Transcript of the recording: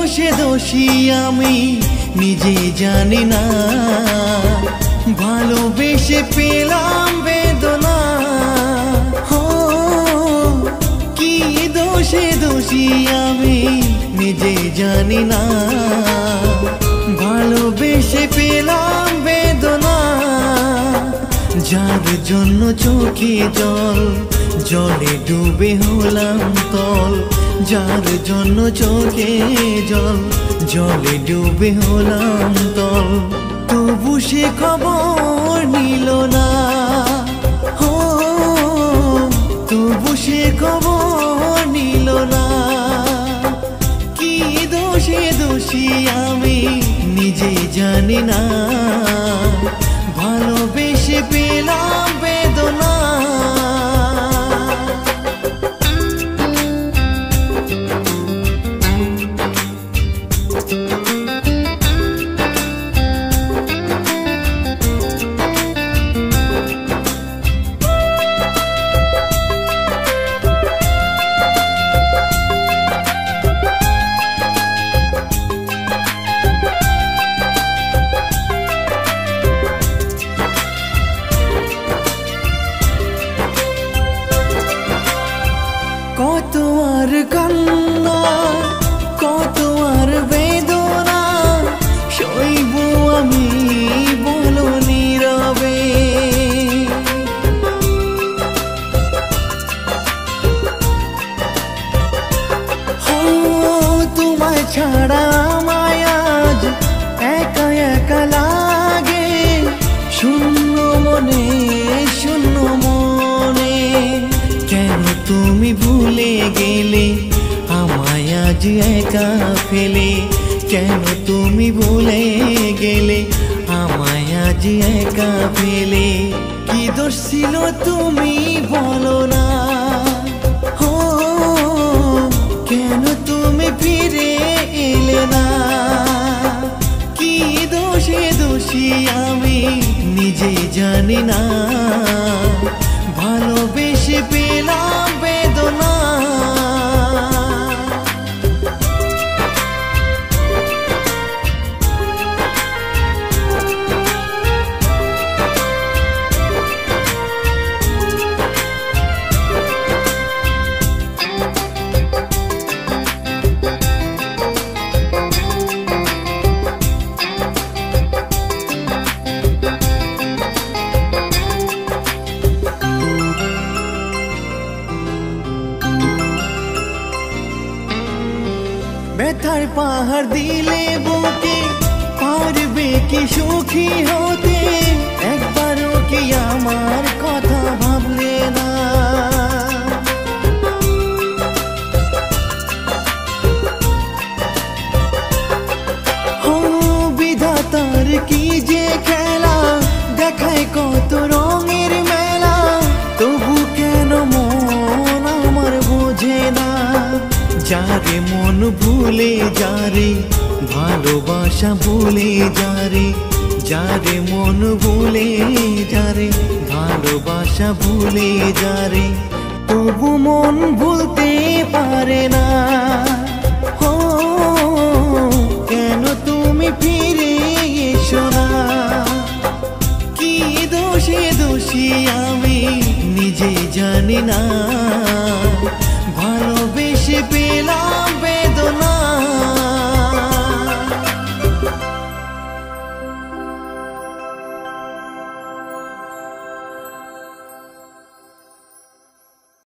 দোষে দোষী আমি নিজে জানি না, ভালোবেসে পেলাম বেদনা। হো কি দোষে দোষী আমি নিজে জানি না, ভালোবেসে পেলাম বেদনা। যার জন্য চোখে জল, জলে ডুবে হলাম তল। যার জন্য চোখে জল, জলে ডুবে হলাম তল। তবু সে খবর নিল না, হো তবু সে খবর নিল না। কি দোষে দোষী আমি নিজে জানি না, ভালোবেসে পেলাম বেদনা। কত আর কান্না, কত আর বেদনা সইব আমি বলো নীরবে। হো তোমায় ছাড়া আমায় আজ একা একা লাগে, শূন্য মনে শূন্য মনে। কেন তুমি ভুলে গেলে আমায় আজ একা ফেলে? কেন তুমি ভুলে গেলে আমায় আজ একা ফেলে? কি দোষ ছিল তুমি বলো না, হো কেন তুমি ফিরে এলে না? কি দোষে দোষী আমি নিজে জানি না, ভালোবেসে পেলাম বেদনা। ব্যথার পাহাড় দিলে বুকে পারবে কি সুখী হতে? একবারও কি আমার কথা ভাবলে না? ও বিধাতার কি যে খেলা, দেখায় কত রঙের মেলা। তবু কেন মন আমার বোঝে না? যারে মন ভুলে যারে, ভালোবাসা ভুলে যারে। যারে মন ভুলে যারে, ভালোবাসা ভুলে যারে। তবু মন ভুলতে পারে